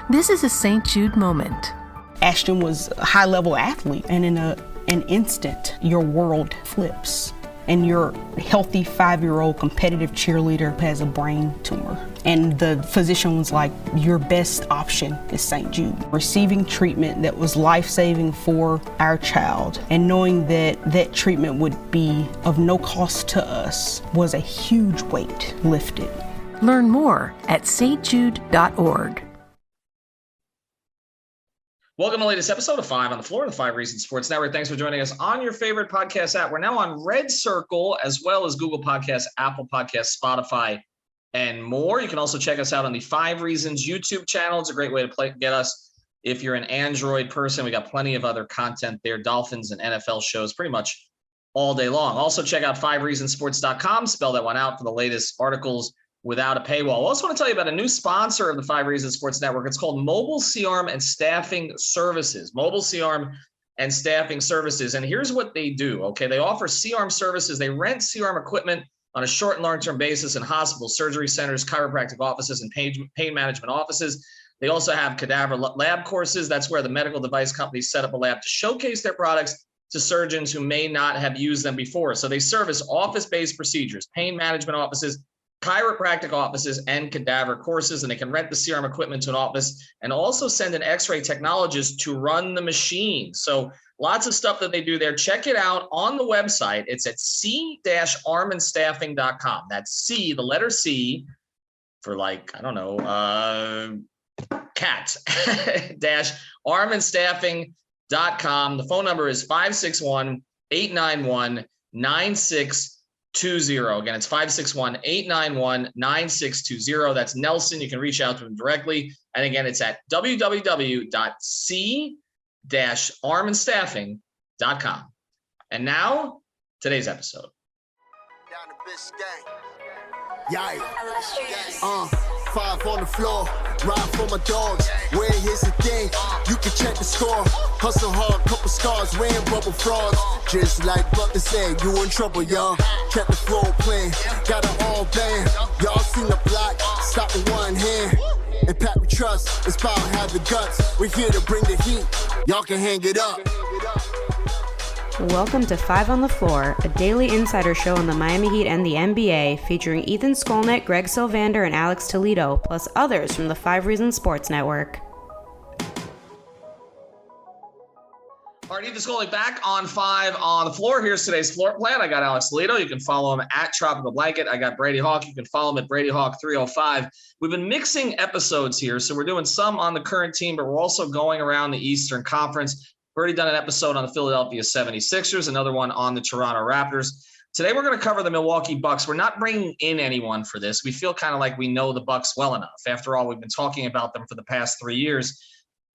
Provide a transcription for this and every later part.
This is a St. Jude moment. Ashton was a high-level athlete, and in an instant, your world flips. And your healthy 5-year-old competitive cheerleader has a brain tumor. And the physician was like, your best option is St. Jude. Receiving treatment that was life-saving for our child and knowing that that treatment would be of no cost to us was a huge weight lifted. Learn more at stjude.org. Welcome to the latest episode of 5 on the Floor of the 5 Reasons Sports Network. Thanks for joining us on your favorite podcast app. We're now on Red Circle, as well as Google Podcasts, Apple Podcasts, Spotify, and more. You can also check us out on the 5 Reasons YouTube channel. It's a great way to get us. If you're an Android person, we got plenty of other content there, Dolphins and NFL shows pretty much all day long. Also check out 5reasonsports.com. Spell that one out for the latest articles without a paywall. I also want to tell you about a new sponsor of the 5 Reasons Sports Network. It's called Mobile C-Arm and Staffing Services. Mobile C-Arm and Staffing Services. And here's what they do, okay? They offer C-Arm services. They rent C-Arm equipment on a short and long-term basis in hospitals, surgery centers, chiropractic offices, and pain management offices. They also have cadaver lab courses. That's where the medical device companies set up a lab to showcase their products to surgeons who may not have used them before. So they service office-based procedures, pain management offices, chiropractic offices, and cadaver courses, and they can rent the C-Arm equipment to an office and also send an x-ray technologist to run the machine. So lots of stuff that they do there. Check it out on the website. It's at c-armandstaffing.com. That's C, the letter C, for like, I don't know, cat, -armandstaffing.com. The phone number is 561-891-9620. Again, it's 561-891-9620. That's Nelson. You can reach out to him directly. And again, it's at www.c-armandstaffing.com. And now, today's episode. Yikes. 5 on the floor, ride for my dogs. Where here's the thing, you can check the score. Hustle hard, couple scars, wearing rubber frauds. Just like Butler said, you in trouble, y'all. Kept the floor playing, got it all banned. Y'all seen the block, stop with one hand. And Pat we trust, it's about have the guts. We're here to bring the heat, y'all can hang it up. Welcome to 5 on the Floor, a daily insider show on the Miami Heat and the NBA, featuring Ethan Skolnick, Greg Sylvander, and Alex Toledo, plus others from the 5 Reasons Sports Network. All right, Ethan Skolnick back on 5 on the Floor. Here's today's floor plan. I got Alex Toledo. You can follow him at Tropical Blanket. I got Brady Hawk. You can follow him at Brady Hawk 305. We've been mixing episodes here, so we're doing some on the current team, but we're also going around the Eastern Conference. We've already done an episode on the Philadelphia 76ers, another one on the Toronto Raptors. Today, we're going to cover the Milwaukee Bucks. We're not bringing in anyone for this. We feel kind of like we know the Bucks well enough. After all, we've been talking about them for the past 3 years.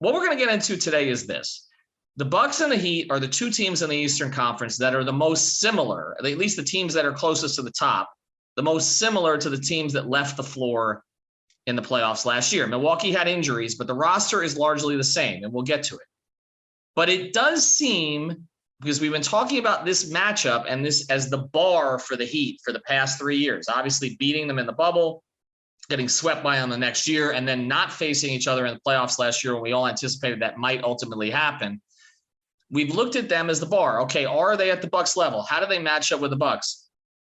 What we're going to get into today is this. The Bucks and the Heat are the two teams in the Eastern Conference that are the most similar, at least the teams that are closest to the top, the most similar to the teams that left the floor in the playoffs last year. Milwaukee had injuries, but the roster is largely the same, and we'll get to it. But it does seem, because we've been talking about this matchup and this as the bar for the Heat for the past 3 years, obviously beating them in the bubble, getting swept by them the next year, and then not facing each other in the playoffs last year when we all anticipated that might ultimately happen. We've looked at them as the bar. Okay, are they at the Bucks level? How do they match up with the Bucks?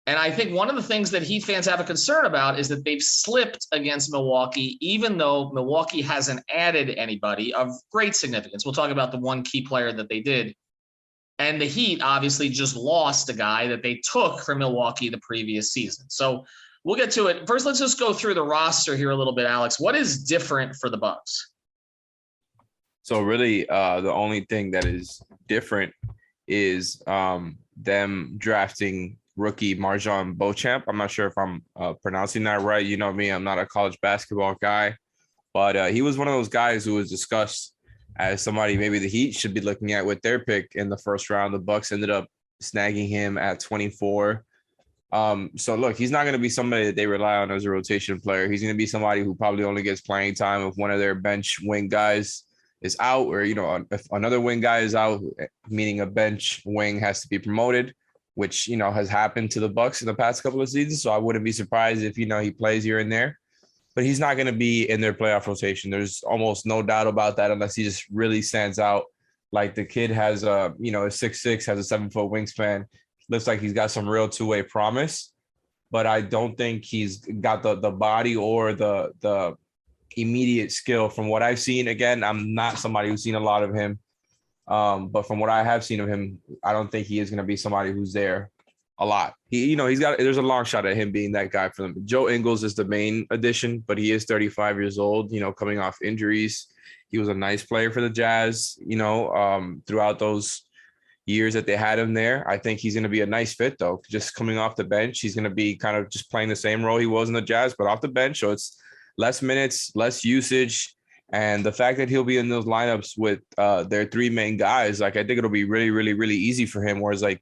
And I think one of the things that Heat fans have a concern about is that they've slipped against Milwaukee, even though Milwaukee hasn't added anybody of great significance. We'll talk about the one key player that they did. And the Heat obviously just lost a guy that they took from Milwaukee the previous season. So we'll get to it. First, let's just go through the roster here a little bit, Alex. What is different for the Bucks? So really, the only thing that is different is them drafting rookie Marjon Beauchamp. I'm not sure if I'm pronouncing that right. You know me, I'm not a college basketball guy, but he was one of those guys who was discussed as somebody maybe the Heat should be looking at with their pick in the first round. The Bucks ended up snagging him at 24. So look, he's not going to be somebody that they rely on as a rotation player. He's going to be somebody who probably only gets playing time if one of their bench wing guys is out, or, you know, if another wing guy is out, meaning a bench wing has to be promoted, which, you know, has happened to the Bucks in the past couple of seasons. So I wouldn't be surprised if, you know, he plays here and there. but he's not going to be in their playoff rotation. There's almost no doubt about that unless he just really stands out. Like the kid has is 6'6", has a 7-foot wingspan. Looks like he's got some real two-way promise, but I don't think he's got the body or the immediate skill from what I've seen. Again, I'm not somebody who's seen a lot of him. But from what I have seen of him, I don't think he is going to be somebody who's there a lot. There's a long shot at him being that guy for them. Joe Ingles is the main addition, but he is 35 years old, coming off injuries. He was a nice player for the Jazz, throughout those years that they had him there. I think he's going to be a nice fit, though. Just coming off the bench, he's going to be kind of just playing the same role he was in the Jazz, but off the bench. So it's less minutes, less usage. And the fact that he'll be in those lineups with their three main guys, like I think it'll be really, really, really easy for him. Whereas like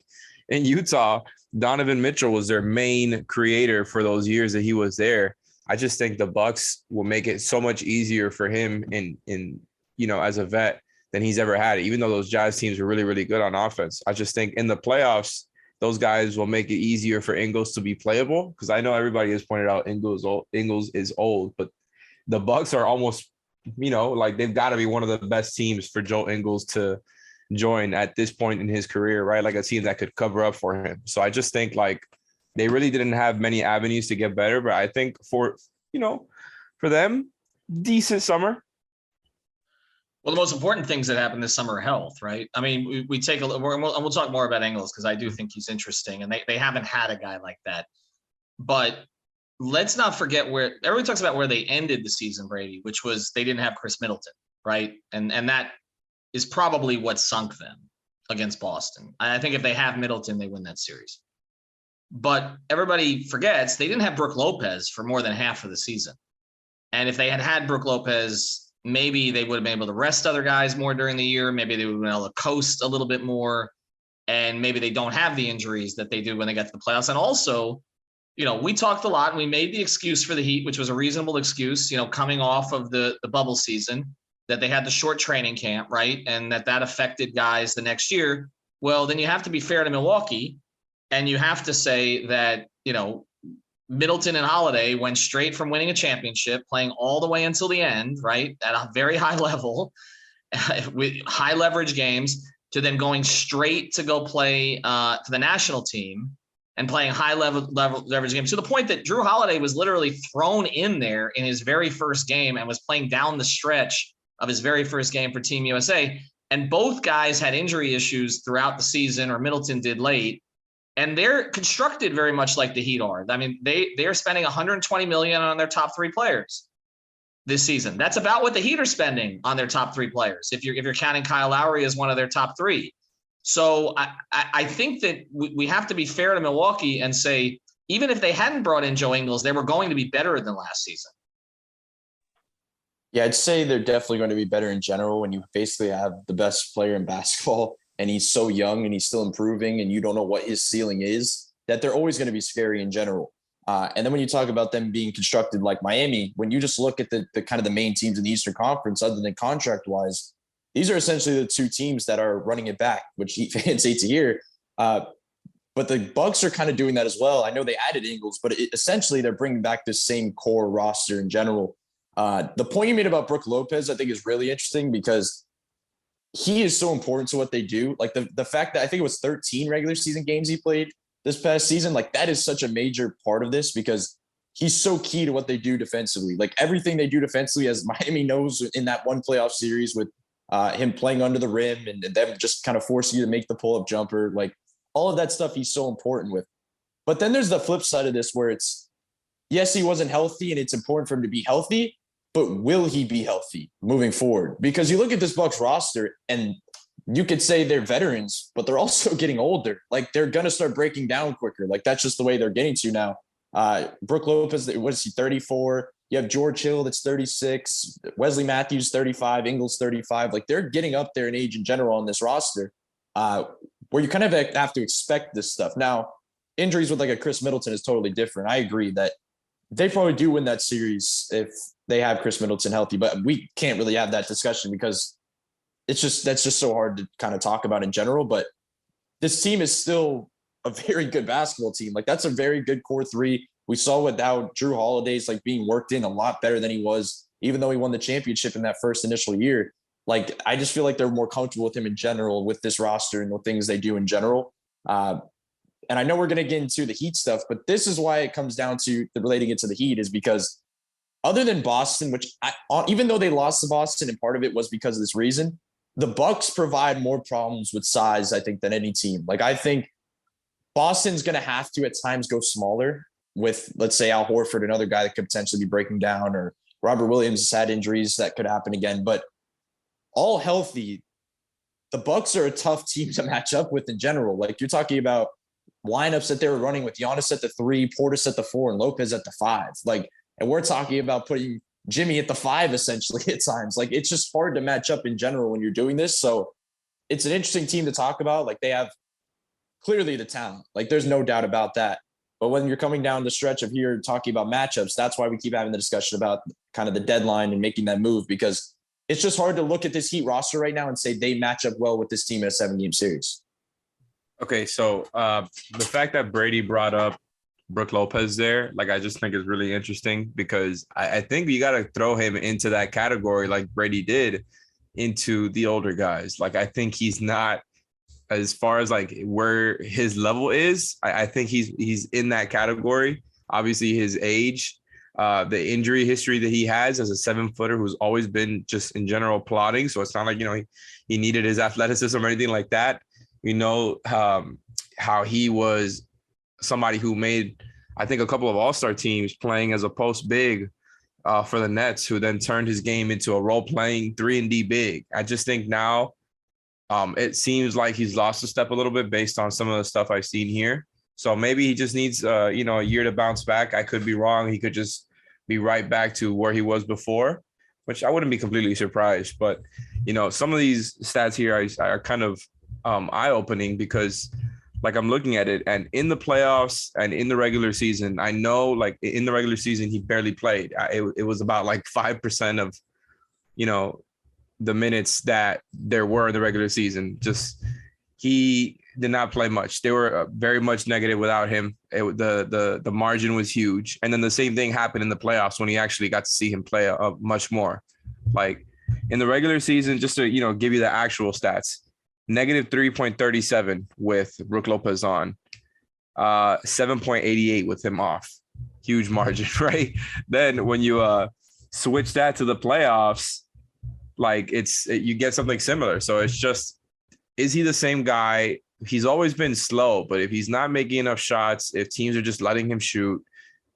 in Utah, Donovan Mitchell was their main creator for those years that he was there. I just think the Bucks will make it so much easier for him in as a vet than he's ever had it, even though those Jazz teams are really, really good on offense. I just think in the playoffs, those guys will make it easier for Ingles to be playable, because I know everybody has pointed out Ingles is old, but the Bucks are almost, like they've got to be one of the best teams for Joe Ingles to join at this point in his career, right? Like a team that could cover up for him. So I just think like they really didn't have many avenues to get better, but I think for them, decent summer. Well, the most important things that happened this summer are health, right? I mean, we take a look, and we'll talk more about Ingles because I do think he's interesting, and they haven't had a guy like that. But let's not forget where everyone talks about where they ended the season, Brady, which was they didn't have Chris Middleton, right? And that is probably what sunk them against Boston. I think if they have Middleton, they win that series. But everybody forgets they didn't have Brook Lopez for more than half of the season. And if they had had Brook Lopez, maybe they would have been able to rest other guys more during the year. Maybe they would have been able to coast a little bit more. And maybe they don't have the injuries that they do when they get to the playoffs. And also, we talked a lot and we made the excuse for the Heat, which was a reasonable excuse, coming off of the bubble season, that they had the short training camp, right? And that affected guys the next year. Well, then you have to be fair to Milwaukee, and you have to say that, Middleton and Holiday went straight from winning a championship, playing all the way until the end, right, at a very high level, with high leverage games, to then going straight to go play for the national team and playing high level leverage games, to the point that Drew Holiday was literally thrown in there in his very first game and was playing down the stretch of his very first game for Team USA. And both guys had injury issues throughout the season, or Middleton did late. And they're constructed very much like the Heat are. I mean, they're spending $120 million on their top three players this season. That's about what the Heat are spending on their top three players, if you're counting Kyle Lowry as one of their top three. So I think that we have to be fair to Milwaukee and say, even if they hadn't brought in Joe Ingles, they were going to be better than last season. Yeah, I'd say they're definitely going to be better in general when you basically have the best player in basketball and he's so young and he's still improving and you don't know what his ceiling is, that they're always going to be scary in general. And then when you talk about them being constructed like Miami, when you just look at the kind of the main teams in the Eastern Conference, other than contract-wise, these are essentially the two teams that are running it back, which Heat fans hate to hear. But the Bucks are kind of doing that as well. I know they added Ingles, but essentially they're bringing back the same core roster in general. The point you made about Brook Lopez, I think, is really interesting because he is so important to what they do. Like the fact that I think it was 13 regular season games he played this past season, like that is such a major part of this because he's so key to what they do defensively. Like everything they do defensively, as Miami knows in that one playoff series with him playing under the rim and them just kind of forcing you to make the pull-up jumper, like all of that stuff he's so important with. But then there's the flip side of this where it's, yes, he wasn't healthy and it's important for him to be healthy, but will he be healthy moving forward? Because you look at this Bucks roster and you could say they're veterans, but they're also getting older. Like they're going to start breaking down quicker. Like that's just the way they're getting to now. Brook Lopez, what is he, 34? You have George Hill, that's 36. Wesley Matthews, 35. Ingles, 35. Like they're getting up there in age in general on this roster where you kind of have to expect this stuff. Now, injuries with like a Chris Middleton is totally different. I agree that they probably do win that series if they have Chris Middleton healthy, but we can't really have that discussion because that's just so hard to kind of talk about in general. But this team is still a very good basketball team. Like that's a very good core three. We saw without Drew Holiday's like being worked in a lot better than he was, even though he won the championship in that first initial year. Like, I just feel like they're more comfortable with him in general, with this roster and the things they do in general. And I know we're going to get into the Heat stuff, but this is why it comes down to relating it to the Heat, is because other than Boston, which even though they lost to Boston and part of it was because of this reason, the Bucks provide more problems with size, I think, than any team. Like, I think Boston's going to have to at times go smaller with, let's say, Al Horford, another guy that could potentially be breaking down, or Robert Williams has had injuries that could happen again. But all healthy, the Bucks are a tough team to match up with in general. Like, you're talking about lineups that they were running with Giannis at the 3, Portis at the 4, and Lopez at the 5. Like, and we're talking about putting Jimmy at the 5 essentially at times. Like, it's just hard to match up in general when you're doing this. So it's an interesting team to talk about. Like, they have clearly the talent. Like, there's no doubt about that. But when you're coming down the stretch of here talking about matchups, that's why we keep having the discussion about kind of the deadline and making that move, because it's just hard to look at this Heat roster right now and say they match up well with this team in a 7-game series. Okay, so the fact that Brady brought up Brook Lopez there, like, I just think is really interesting, because I think you got to throw him into that category like Brady did into the older guys. Like, I think he's not, as far as like where his level is, I think he's in that category. Obviously his age, the injury history that he has as a 7-footer who's always been just in general plodding. So it's not like, he needed his athleticism or anything like that. How he was somebody who made, I think, a couple of all-star teams playing as a post big for the Nets, who then turned his game into a role-playing 3-and-D big. I just think now it seems like he's lost a step a little bit based on some of the stuff I've seen here. So maybe he just needs, a year to bounce back. I could be wrong. He could just be right back to where he was before, which I wouldn't be completely surprised. But, some of these stats here are kind of eye-opening, because like I'm looking at it, and in the playoffs and in the regular season, I know like in the regular season, he barely played. It was about like 5% of, the minutes that there were in the regular season. Just, he did not play much. They were very much negative without him. The margin was huge. And then the same thing happened in the playoffs when he actually got to see him play much more. Like in the regular season, just to, give you the actual stats, negative 3.37 with Brook Lopez on, 7.88 with him off. Huge margin, right? Then when you switch that to the playoffs, like you get something similar. So it's just, is he the same guy? He's always been slow, but if he's not making enough shots, if teams are just letting him shoot,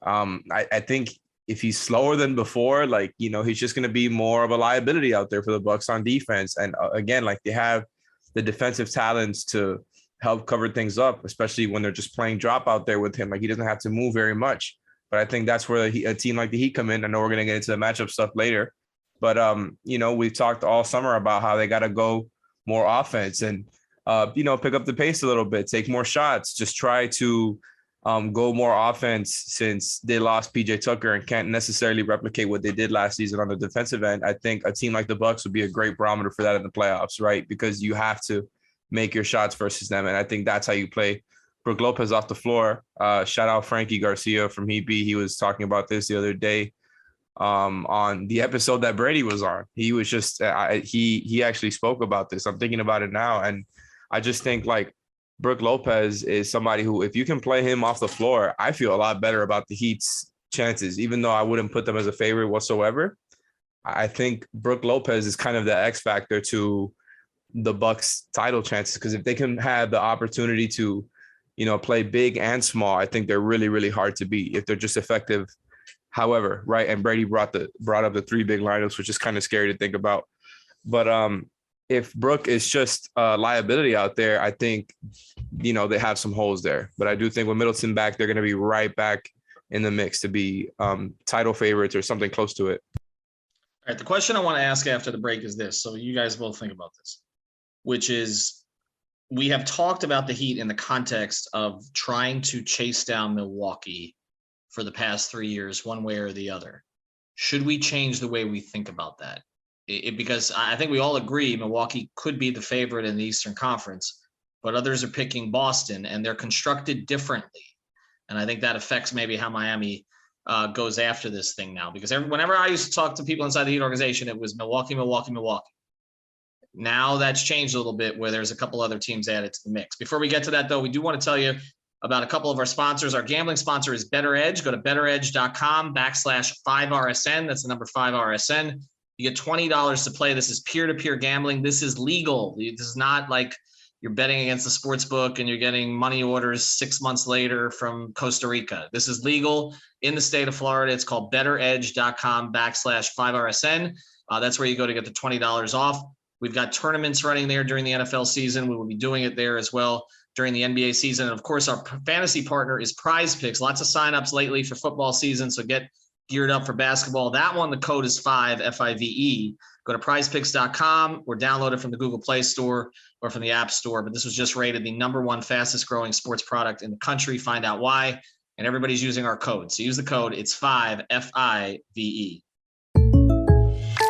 I think if he's slower than before, like, he's just going to be more of a liability out there for the Bucks on defense. And again, like, they have the defensive talents to help cover things up, especially when they're just playing drop out there with him. Like, he doesn't have to move very much. But I think that's where a team like the Heat come in. I know we're going to get into the matchup stuff later. But, we've talked all summer about how they got to go more offense and, pick up the pace a little bit, take more shots, just try to go more offense, since they lost PJ Tucker and can't necessarily replicate what they did last season on the defensive end. I think a team like the Bucks would be a great barometer for that in the playoffs, right? Because you have to make your shots versus them. And I think that's how you play Brook Lopez off the floor. Shout out Frankie Garcia from Heat B. He was talking about this the other day on the episode that Brady was on. He was just, he actually spoke about this. I'm thinking about it now. And I just think like Brook Lopez is somebody who, if you can play him off the floor, I feel a lot better about the Heat's chances, even though I wouldn't put them as a favorite whatsoever. I think Brook Lopez is kind of the X factor to the Bucks title chances, because if they can have the opportunity to, play big and small, I think they're really, really hard to beat if they're just effective. However, right. And Brady brought up the 3 big lineups, which is kind of scary to think about. But if Brook is just a liability out there, I think, they have some holes there. But I do think with Middleton back, they're going to be right back in the mix to be title favorites or something close to it. All right. The question I want to ask after the break is this. So you guys both think about this, which is, we have talked about the Heat in the context of trying to chase down Milwaukee for the past 3 years, one way or the other. Should we change the way we think about that? Because I think we all agree Milwaukee could be the favorite in the Eastern Conference, but others are picking Boston, and they're constructed differently. And I think that affects maybe how Miami goes after this thing now, because whenever I used to talk to people inside the Heat organization, it was Milwaukee, Milwaukee, Milwaukee. Now that's changed a little bit where there's a couple other teams added to the mix. Before we get to that, though, we do want to tell you about a couple of our sponsors. Our gambling sponsor is Better Edge. Go to betteredge.com/5RSN. That's the number 5RSN. You get $20 to play. This is peer-to-peer gambling. This is legal. This is not like you're betting against the sports book and you're getting money orders 6 months later from Costa Rica. This is legal in the state of Florida. It's called betteredge.com/5RSN. That's where you go to get the $20 off. We've got tournaments running there during the NFL season. We will be doing it there as well during the NBA season. And of course, our fantasy partner is Prize Picks. Lots of signups lately for football season. So get geared up for basketball. That one, the code is 5, F-I-V-E. Go to prizepicks.com or download it from the Google Play Store or from the App Store. But this was just rated the #1 fastest growing sports product in the country. Find out why. And everybody's using our code. So use the code. It's 5, F-I-V-E.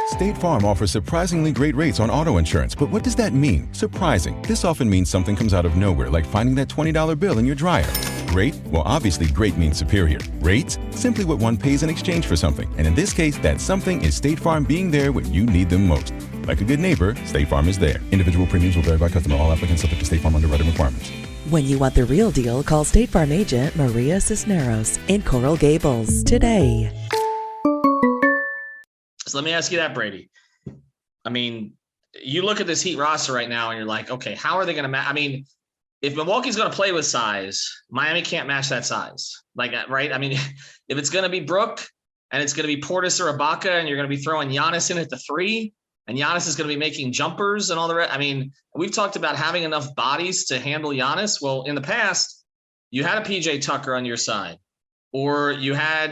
State Farm offers surprisingly great rates on auto insurance. But what does that mean? Surprising. This often means something comes out of nowhere, like finding that $20 bill in your dryer. Great? Well, obviously great means superior. Rates? Simply what one pays in exchange for something. And in this case, that something is State Farm being there when you need them most. Like a good neighbor, State Farm is there. Individual premiums will vary by customer. All applicants subject to State Farm underwriting requirements. When you want the real deal, call State Farm agent Maria Cisneros in Coral Gables today. So let me ask you that, Brady. I mean, you look at this Heat roster right now and you're like, okay, how are they going to match? I mean, if Milwaukee's going to play with size, Miami can't match that size. Like, right? I mean, if it's going to be Brook and it's going to be Portis or Ibaka and you're going to be throwing Giannis in at the 3 and Giannis is going to be making jumpers and all the rest. I mean, we've talked about having enough bodies to handle Giannis. Well, in the past, you had a PJ Tucker on your side. Or you had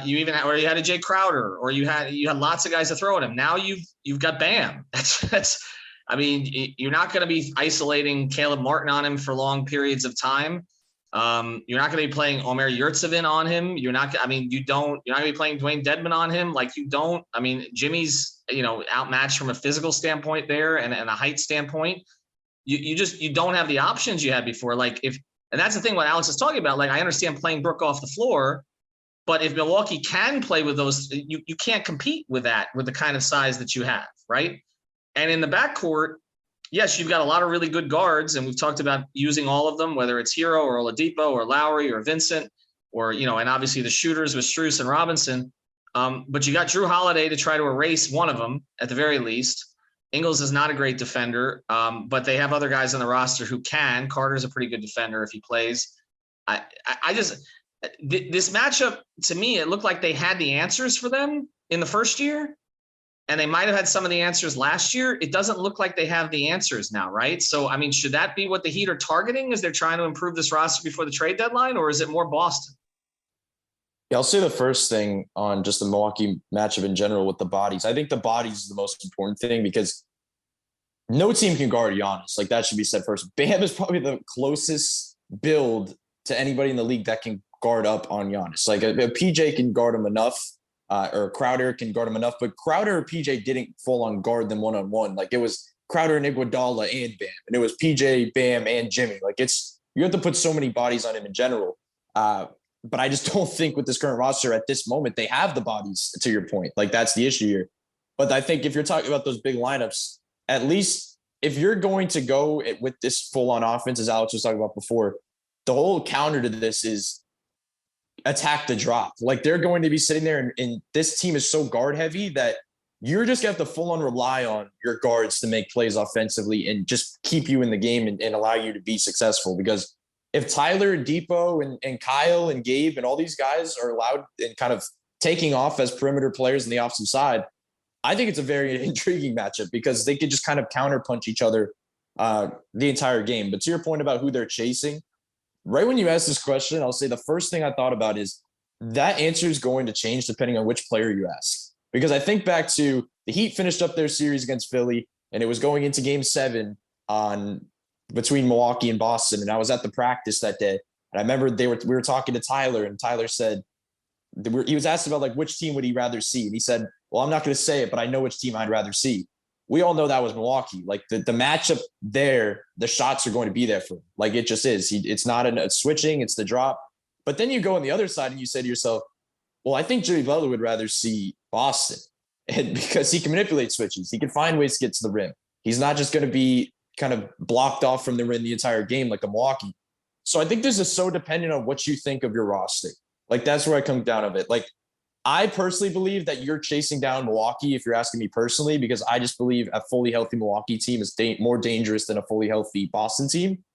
you had a Jay Crowder, or you had lots of guys to throw at him. Now you've got Bam. That's I mean, you're not going to be isolating Caleb Martin on him for long periods of time. You're not going to be playing Omer Yurtseven on him. You're not going to be playing Dwayne Dedmon on him. Jimmy's, outmatched from a physical standpoint there and a height standpoint. You don't have the options you had before. And that's the thing what Alex is talking about. Like, I understand playing Brook off the floor, but if Milwaukee can play with those, you can't compete with that, with the kind of size that you have, right? And in the backcourt, yes, you've got a lot of really good guards, and we've talked about using all of them, whether it's Hero or Oladipo or Lowry or Vincent or, and obviously the shooters with Strus and Robinson. But you got Drew Holiday to try to erase one of them at the very least. Ingles is not a great defender, but they have other guys on the roster who can. Carter's a pretty good defender if he plays. This matchup, to me, it looked like they had the answers for them in the first year, and they might have had some of the answers last year. It doesn't look like they have the answers now, right? So, I mean, should that be what the Heat are targeting as they're trying to improve this roster before the trade deadline, or is it more Boston? Yeah, I'll say the first thing on just the Milwaukee matchup in general with the bodies. I think the bodies is the most important thing because no team can guard Giannis. Like, that should be said first. Bam is probably the closest build to anybody in the league that can guard up on Giannis. Like, a PJ can guard him enough, or Crowder can guard him enough, but Crowder or PJ didn't full on guard them one-on-one. Like, it was Crowder and Iguodala and Bam, and it was PJ, Bam, and Jimmy. Like, you have to put so many bodies on him in general. But I just don't think with this current roster at this moment, they have the bodies, to your point. Like, that's the issue here. But I think if you're talking about those big lineups, at least if you're going to go with this full-on offense, as Alex was talking about before, the whole counter to this is attack the drop. Like, they're going to be sitting there, and this team is so guard-heavy that you're just going to have to full-on rely on your guards to make plays offensively and just keep you in the game and allow you to be successful. Because if Tyler and Depot and Kyle and Gabe and all these guys are allowed and kind of taking off as perimeter players on the opposite side, I think it's a very intriguing matchup because they could just kind of counterpunch each other the entire game. But to your point about who they're chasing, right when you asked this question, I'll say the first thing I thought about is that answer is going to change depending on which player you ask. Because I think back to the Heat finished up their series against Philly, and it was going into Game 7 between Milwaukee and Boston. And I was at the practice that day. And I remember we were talking to Tyler, and Tyler said, he was asked about, like, which team would he rather see? And he said, well, I'm not going to say it, but I know which team I'd rather see. We all know that was Milwaukee. Like, the matchup there, the shots are going to be there for him. Like, it just is. It's not a switching, it's the drop. But then you go on the other side and you say to yourself, well, I think Jimmy Butler would rather see Boston, and because he can manipulate switches, he can find ways to get to the rim. He's not just going to be kind of blocked off from the rim the entire game like a Milwaukee. So I think this is so dependent on what you think of your roster. Like, that's where I come down of it. Like, I personally believe that you're chasing down Milwaukee, if you're asking me personally, because I just believe a fully healthy Milwaukee team is more dangerous than a fully healthy Boston team.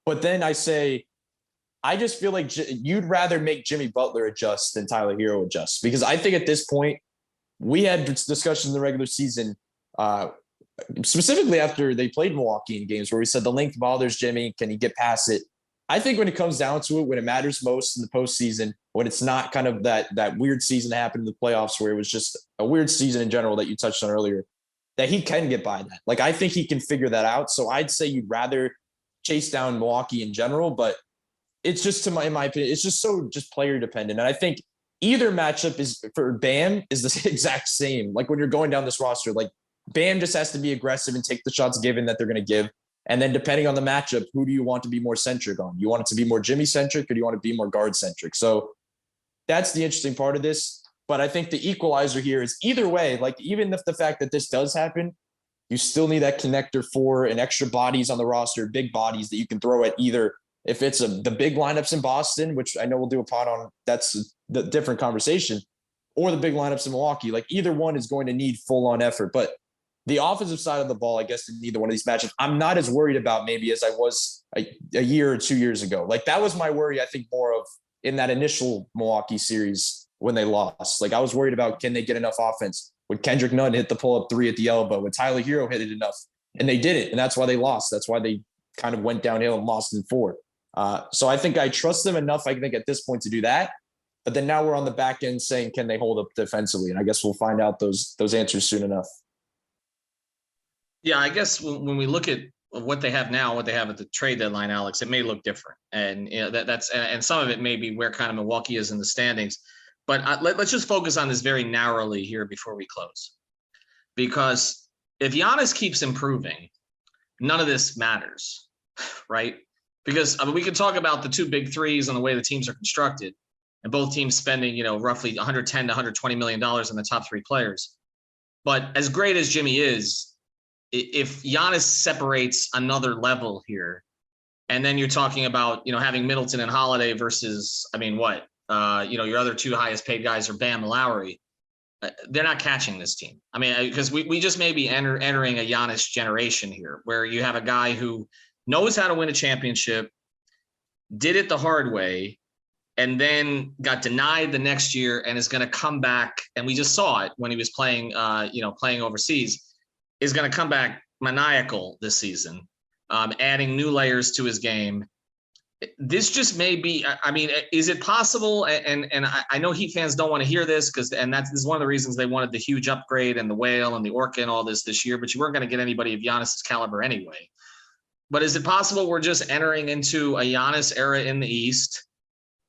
But then I say, I just feel like you'd rather make Jimmy Butler adjust than Tyler Hero adjust, because I think at this point, we had discussions in the regular season, specifically after they played Milwaukee in games, where we said the length bothers Jimmy. Can he get past it? I think when it comes down to it, when it matters most in the postseason, when it's not kind of that weird season that happened in the playoffs where it was just a weird season in general that you touched on earlier, that he can get by that. Like, I think he can figure that out. So I'd say you'd rather chase down Milwaukee in general, but it's just, in my opinion, it's just so just player dependent. And I think either matchup is for Bam is the exact same. Like, when you're going down this roster, like, Bam just has to be aggressive and take the shots given that they're going to give. And then depending on the matchup, who do you want to be more centric on? You want it to be more Jimmy centric, or do you want to be more guard centric? So that's the interesting part of this. But I think the equalizer here is either way, like, even if the fact that this does happen, you still need that connector for and extra bodies on the roster, big bodies that you can throw at either. If it's the big lineups in Boston, which I know we'll do a pod on, that's the different conversation, or the big lineups in Milwaukee, like, either one is going to need full on effort. But the offensive side of the ball, I guess, in either one of these matchups, I'm not as worried about maybe as I was a year or 2 years ago. Like, that was my worry, I think, more of in that initial Milwaukee series when they lost. Like, I was worried about, can they get enough offense? Would Kendrick Nunn hit the pull-up three at the elbow? Would Tyler Hero hit it enough? And they did it, and that's why they lost. That's why they kind of went downhill and lost in 4. So I think I trust them enough, I think, at this point to do that. But then now we're on the back end saying, can they hold up defensively? And I guess we'll find out those answers soon enough. Yeah, I guess when we look at what they have now, what they have at the trade deadline, Alex, it may look different. And that's some of it may be where kind of Milwaukee is in the standings. But let's just focus on this very narrowly here before we close. Because if Giannis keeps improving, none of this matters, right? Because we can talk about the 2 big threes and the way the teams are constructed, and both teams spending, roughly $110 to $120 million on the top 3 players. But as great as Jimmy is, if Giannis separates another level here, and then you're talking about, having Middleton and Holiday versus, your other 2 highest paid guys are Bam and Lowry, they're not catching this team. I mean, because we just may be entering a Giannis generation here, where you have a guy who knows how to win a championship, did it the hard way, and then got denied the next year, and is going to come back. And we just saw it when he was playing overseas. Is going to come back maniacal this season, adding new layers to his game. This just may be, I mean, is it possible? And I know Heat fans don't want to hear this this is one of the reasons they wanted the huge upgrade and the whale and the orca and all this year, but you weren't going to get anybody of Giannis's caliber anyway. But is it possible we're just entering into a Giannis era in the East,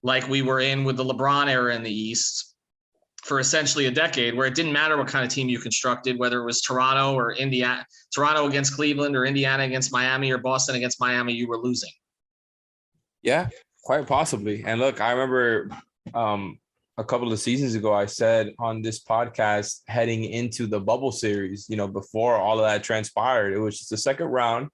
like we were in with the LeBron era in the East, for essentially a decade, where it didn't matter what kind of team you constructed, whether it was Toronto or Indiana, Toronto against Cleveland, or Indiana against Miami, or Boston against Miami, you were losing? Yeah, quite possibly. And look, I remember a couple of seasons ago, I said on this podcast, heading into the bubble series, before all of that transpired, it was just the second round.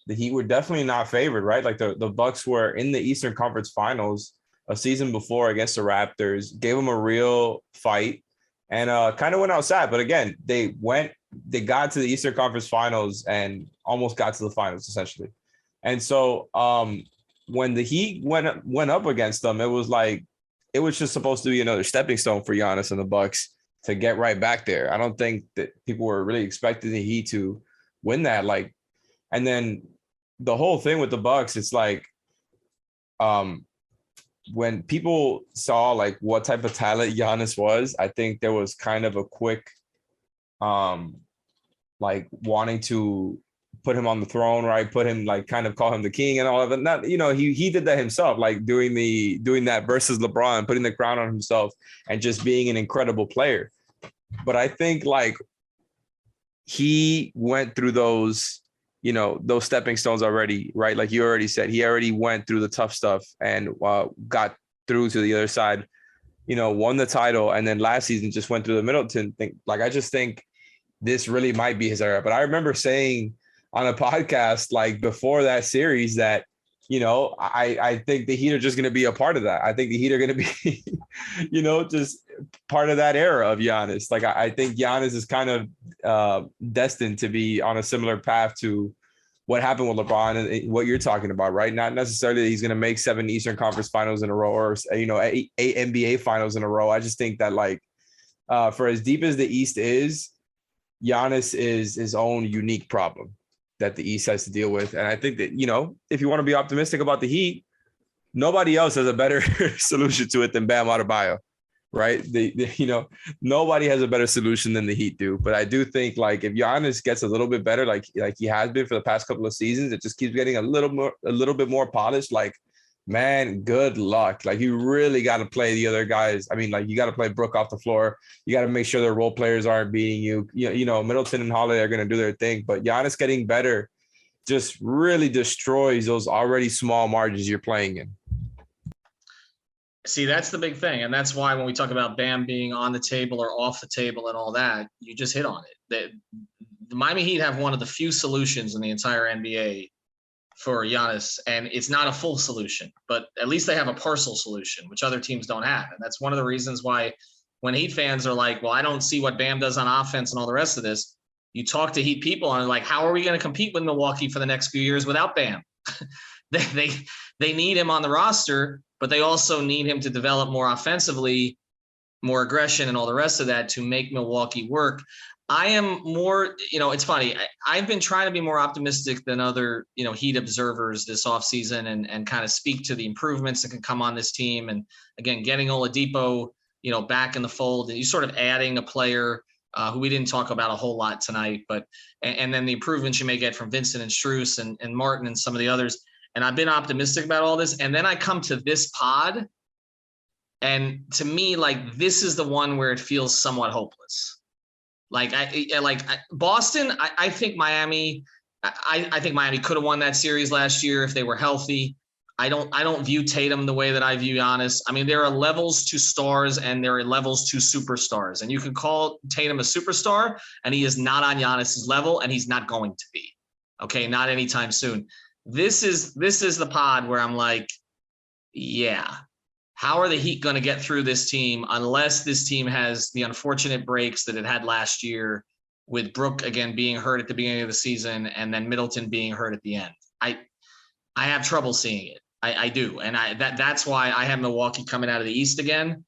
The Heat were definitely not favored, right? Like the Bucks were in the Eastern Conference Finals a season before against the Raptors, gave them a real fight, and kind of went outside. But again, they got to the Eastern Conference Finals and almost got to the finals, essentially. And so when the Heat went up against them, it was just supposed to be another stepping stone for Giannis and the Bucks to get right back there. I don't think that people were really expecting the Heat to win that. And then the whole thing with the Bucks, it's like, when people saw what type of talent Giannis was, I think there was kind of a quick, wanting to put him on the throne, right? Put him kind of call him the king and all of it. Not, he did that himself, doing that versus LeBron, putting the crown on himself and just being an incredible player. But I think he went through those stepping stones already, right? Like you already said, he already went through the tough stuff and got through to the other side, won the title, and then last season just went through the Middleton thing. Like, I just think this really might be his era. But I remember saying on a podcast, like, before that series that, I think the Heat are just going to be a part of that. I think the Heat are going to be, just part of that era of Giannis. Like, I think Giannis is kind of destined to be on a similar path to what happened with LeBron and what you're talking about, right? Not necessarily that he's going to make 7 Eastern Conference Finals in a row or, 8 NBA Finals in a row. I just think that, like, for as deep as the East is, Giannis is his own unique problem that the East has to deal with. And I think that, if you want to be optimistic about the Heat, nobody else has a better solution to it than Bam Adebayo, right? Nobody has a better solution than the Heat do. But I do think, like, if Giannis gets a little bit better, like he has been for the past couple of seasons, it just keeps getting a little bit more polished. Like, man, good luck. Like, you really got to play the other guys. I mean, like, you got to play Brook off the floor. You got to make sure their role players aren't beating you. Middleton and Holiday are going to do their thing, but Giannis getting better just really destroys those already small margins you're playing in. See, that's the big thing. And that's why when we talk about Bam being on the table or off the table and all that, you just hit on it. The Miami Heat have one of the few solutions in the entire NBA for Giannis, and it's not a full solution, but at least they have a partial solution, which other teams don't have. And that's one of the reasons why when Heat fans are like, well, I don't see what Bam does on offense and all the rest of this, you talk to Heat people and they're like, how are we going to compete with Milwaukee for the next few years without Bam? they need him on the roster, but they also need him to develop more offensively, more aggression and all the rest of that to make Milwaukee work. I am more, it's funny. I've been trying to be more optimistic than other, Heat observers this offseason and kind of speak to the improvements that can come on this team. And again, getting Oladipo, back in the fold, and you sort of adding a player who we didn't talk about a whole lot tonight, but, and then the improvements you may get from Vincent and Strus and Martin and some of the others. And I've been optimistic about all this. And then I come to this pod, and to me, like, this is the one where it feels somewhat hopeless. Boston, I think Miami, I think Miami could have won that series last year if they were healthy. I don't view Tatum the way that I view Giannis. I mean, there are levels to stars and there are levels to superstars. And you can call Tatum a superstar, and he is not on Giannis's level, and he's not going to be. Okay, not anytime soon. This is the pod where I'm like, yeah. How are the Heat going to get through this team unless this team has the unfortunate breaks that it had last year with Brook, again, being hurt at the beginning of the season and then Middleton being hurt at the end? I have trouble seeing it. I do. And that's why I have Milwaukee coming out of the East again.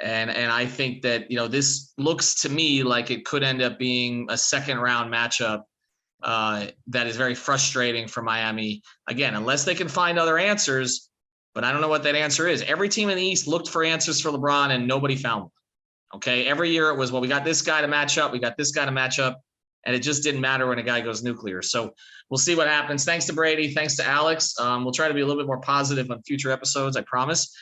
And I think that, this looks to me like it could end up being a second round matchup that is very frustrating for Miami. Again, unless they can find other answers. But I don't know what that answer is. Every team in the East looked for answers for LeBron, and nobody found one. Okay, every year it was, well, we got this guy to match up. We got this guy to match up. And it just didn't matter when a guy goes nuclear. So we'll see what happens. Thanks to Brady. Thanks to Alex. We'll try to be a little bit more positive on future episodes, I promise.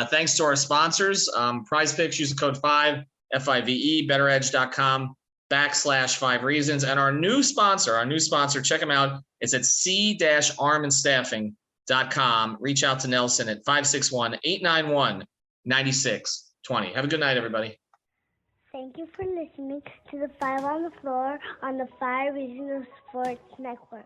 Thanks to our sponsors. Prize Picks, use the code 5, FIVE, betteredge.com/5 reasons. And our new sponsor, check them out. It's at c-armandstaffing.com. Reach out to Nelson at 561-891-9620. Have a good night, everybody. Thank you for listening to the 5 on the Floor on the 5 Reasons Sports Network.